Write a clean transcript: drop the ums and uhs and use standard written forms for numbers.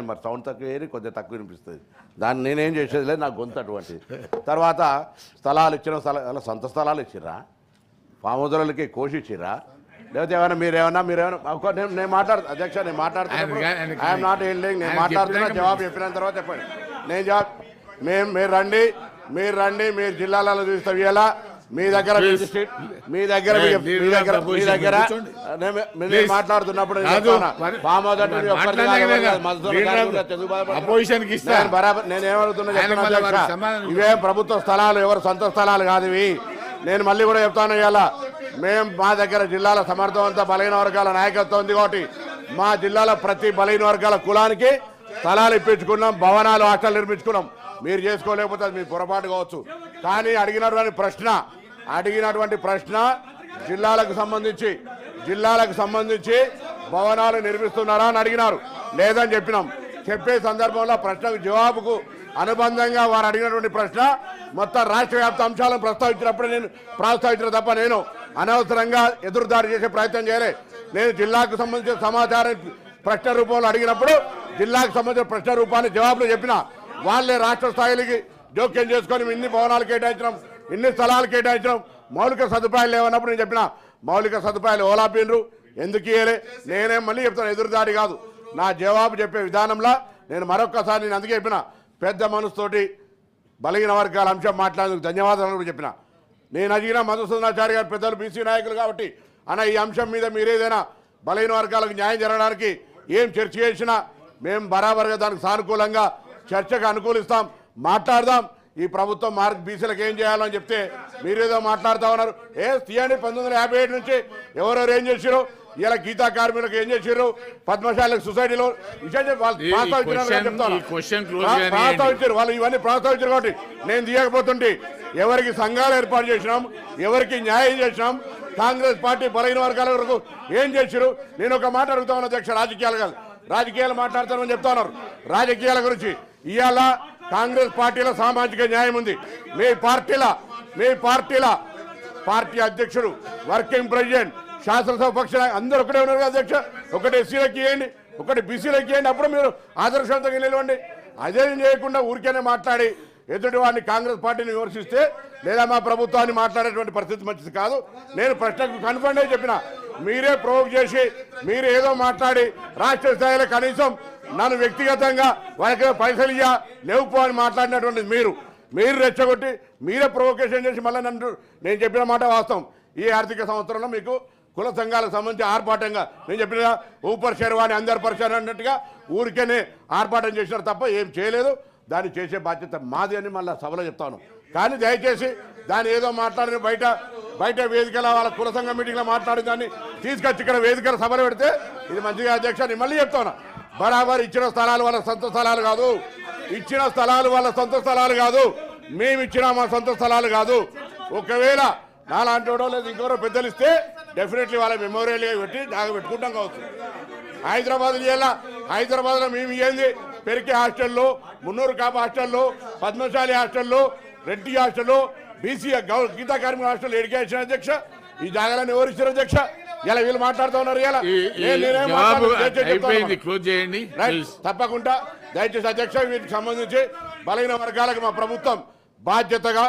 మరి సౌండ్ తక్కువ ఏరి కొద్దిగా తక్కువ వినిపిస్తుంది. దాన్ని నేనేం చేసేది లేదు, నాకు గొంతు అటువంటిది. తర్వాత స్థలాలు ఇచ్చిన స్థలాలు సొంత స్థలాలు ఇచ్చిర్రా, ఫామ్ హౌజులకి కోసి ఇచ్చిర్రా, లేకపోతే ఏమైనా మీరేమైనా నేను మాట్లాడుతా అధ్యక్ష, నేను మాట్లాడుతున్నా, ఐఎమ్ నాట్ ఎల్డింగ్, నేను మాట్లాడుతున్నా, జవాబు చెప్పిన తర్వాత చెప్పండి. నేను జవాబు మీరు రండి మీరు జిల్లాలలో చూస్తాం. ఇలా మీ దగ్గర మాట్లాడుతున్నప్పుడు నేనేమడుతున్నా, ఇవే ప్రభుత్వ స్థలాలు, ఎవరు సొంత స్థలాలు కాదు ఇవి. నేను మళ్ళీ కూడా చెప్తాను, ఇవాళ మా దగ్గర జిల్లాల సమర్థవంత బలహీన వర్గాల నాయకత్వం ఉంది కాబట్టి మా జిల్లాలో ప్రతి బలహీన వర్గాల కులానికి స్థలాలు ఇప్పించుకున్నాం, భవనాలు హాస్టల్ నిర్మించుకున్నాం. మీరు చేసుకోలేకపోతే అది మీ పొరపాటు కావచ్చు. కానీ అడిగినటువంటి ప్రశ్న జిల్లాలకు సంబంధించి భవనాలు నిర్మిస్తున్నారా అని అడిగినారు. లేదని చెప్పినాం. చెప్పే సందర్భంలో ప్రశ్నకు జవాబుకు అనుబంధంగా వారు అడిగినటువంటి ప్రశ్న మొత్తం రాష్ట్ర వ్యాప్త అంశాలను ప్రస్తావించినప్పుడు నేను ప్రస్తావించిన తప్ప నేను అనవసరంగా ఎదురుదాడి చేసే ప్రయత్నం చేయలే. నేను జిల్లాకు సంబంధించిన సమాచారం ప్రశ్న రూపంలో అడిగినప్పుడు జిల్లాకు సంబంధించిన ప్రశ్న రూపాన్ని జవాబులు చెప్పిన వాళ్ళే రాష్ట్ర స్థాయికి జోక్యం చేసుకొని ఇన్ని భవనాలు కేటాయించడం, ఇన్ని స్థలాలు కేటాయించడం, మౌలిక సదుపాయాలు లేవన్నప్పుడు నేను చెప్పిన మౌలిక సదుపాయాలు ఓలాపిన్రు ఎందుకు ఇయ్యలే. నేనేం మళ్ళీ చెప్తాను, ఎదురుదాడి కాదు, నా జవాబు చెప్పే విధానంలో నేను మరొక్కసారి నేను అందుకే చెప్పిన పెద్ద మనసుతోటి బలహీన వర్గాల అంశం మాట్లాడేందుకు ధన్యవాదాలు కూడా చెప్పిన. నేను అడిగిన మధుసూదనాచారి గారు పెద్దలు బీసీ నాయకులు కాబట్టి అన్న ఈ అంశం మీద మీరేదైనా బలహీన వర్గాలకు న్యాయం జరగడానికి ఏం చర్చ చేసినా మేము బరాబర్గా దానికి సానుకూలంగా చర్చకు అనుకూలిస్తాం, మాట్లాడదాం. ఈ ప్రభుత్వం బీసీలకు ఏం చేయాలని చెప్తే మీరేదో మాట్లాడుతూ ఉన్నారు. తీయండి 1957 నుంచి ఎవరెవరు ఏం చేశారు, ఇలా గీతా కార్మికులకు ఏం చేశారు, పద్మశాలకు సొసైటీలో ప్రస్తావించారు వాళ్ళు, ఇవన్నీ ప్రస్తావించారు. కాబట్టి నేను తీయకపోతుంటే ఎవరికి సంఘాలు ఏర్పాటు చేసినాం, ఎవరికి న్యాయం చేసినాం, కాంగ్రెస్ పార్టీ బలహీన వర్గాల వరకు ఏం చేశారు. నేను ఒక మాట అడుగుతా ఉన్నా అధ్యక్ష, రాజకీయాలు మాట్లాడతానని చెప్తా ఉన్నారు. రాజకీయాల గురించి ఇవాళ కాంగ్రెస్ పార్టీలో సామాజిక న్యాయం ఉంది. మీ పార్టీల పార్టీ అధ్యక్షుడు, వర్కింగ్ ప్రెసిడెంట్, శాసనసభ పక్ష అందరూ ఒకటే ఉన్నారు కదా అధ్యక్ష. ఒకటి ఎస్సీలకి ఇవ్వండి, ఒకటి బీసీలకి ఇవ్వండి, అప్పుడు మీరు ఆదర్శవంతంగా నిలవండి. అదేం చేయకుండా ఊరికేనే మాట్లాడి ఎదుటి వాడిని కాంగ్రెస్ పార్టీని విమర్శిస్తే లేదా మా ప్రభుత్వాన్ని మాట్లాడేటువంటి పరిస్థితి మంచిది కాదు. నేను ప్రశ్నకు కన్ఫర్మ్ అయి చెప్పిన, మీరే ప్రొవోక్ చేసి మీరు ఏదో మాట్లాడి రాష్ట్ర స్థాయిలో కనీసం నన్ను వ్యక్తిగతంగా వాళ్ళకి పైసలు లేవుపో అని మాట్లాడినటువంటి మీరు రెచ్చగొట్టి మీరే ప్రొవోకేషన్ చేసి మళ్ళీ నేను చెప్పిన మాట వాస్తవం. ఈ ఆర్థిక సంవత్సరంలో మీకు కుల సంఘాలకు సంబంధించి ఆర్భాటంగా నేను చెప్పిన ఊపర్ శర్వాణి అందరు పరిచయం అన్నట్టుగా ఊరికేనే ఆర్భాటం చేసినారు తప్ప ఏం చేయలేదు. దాన్ని చేసే బాధ్యత మాది అని మళ్ళీ సభలో చెప్తాను. కానీ దయచేసి దాన్ని ఏదో మాట్లాడిన బయట వేదికల వాళ్ళ కుల సంఘ మీటింగ్లో మాట్లాడిన దాన్ని తీసుకొచ్చి ఇక్కడ వేదికల సభలో పెడితే ఇది మంచిగా అధ్యక్ష. నేను మళ్ళీ చెప్తాను, బరాబర్ ఇచ్చిన స్థలాలు వాళ్ళ సొంత స్థలాలు కాదు, మేము ఇచ్చిన మా సొంత స్థలాలు కాదు. ఒకవేళ నాలాంటి వాడో లేదు ఇంకెవరో పెద్దలు ఇస్తే డెఫినెట్లీ వాళ్ళ మెమోరియల్గా పెట్టి దాకా పెట్టుకుంటాం కావచ్చు. హైదరాబాద్లో మేము ఇయ్యింది పెరికే హాస్టల్లో, మున్నూరు కాపు హాస్టల్లో, పద్మశాలి హాస్టల్లో, రెడ్డి హాస్టల్లో, బీసీ గీతా కార్మిక హాస్టల్ ఎడ్యుకేషన్ అధ్యక్ష. ఈ జాగాలను ఎవరు ఇచ్చారు అధ్యక్ష? ఇలా వీళ్ళు మాట్లాడుతూ ఉన్నారు. తప్పకుండా దయచేసి అధ్యక్ష వీటికి సంబంధించి బలహీన వర్గాలకు మా ప్రభుత్వం బాధ్యతగా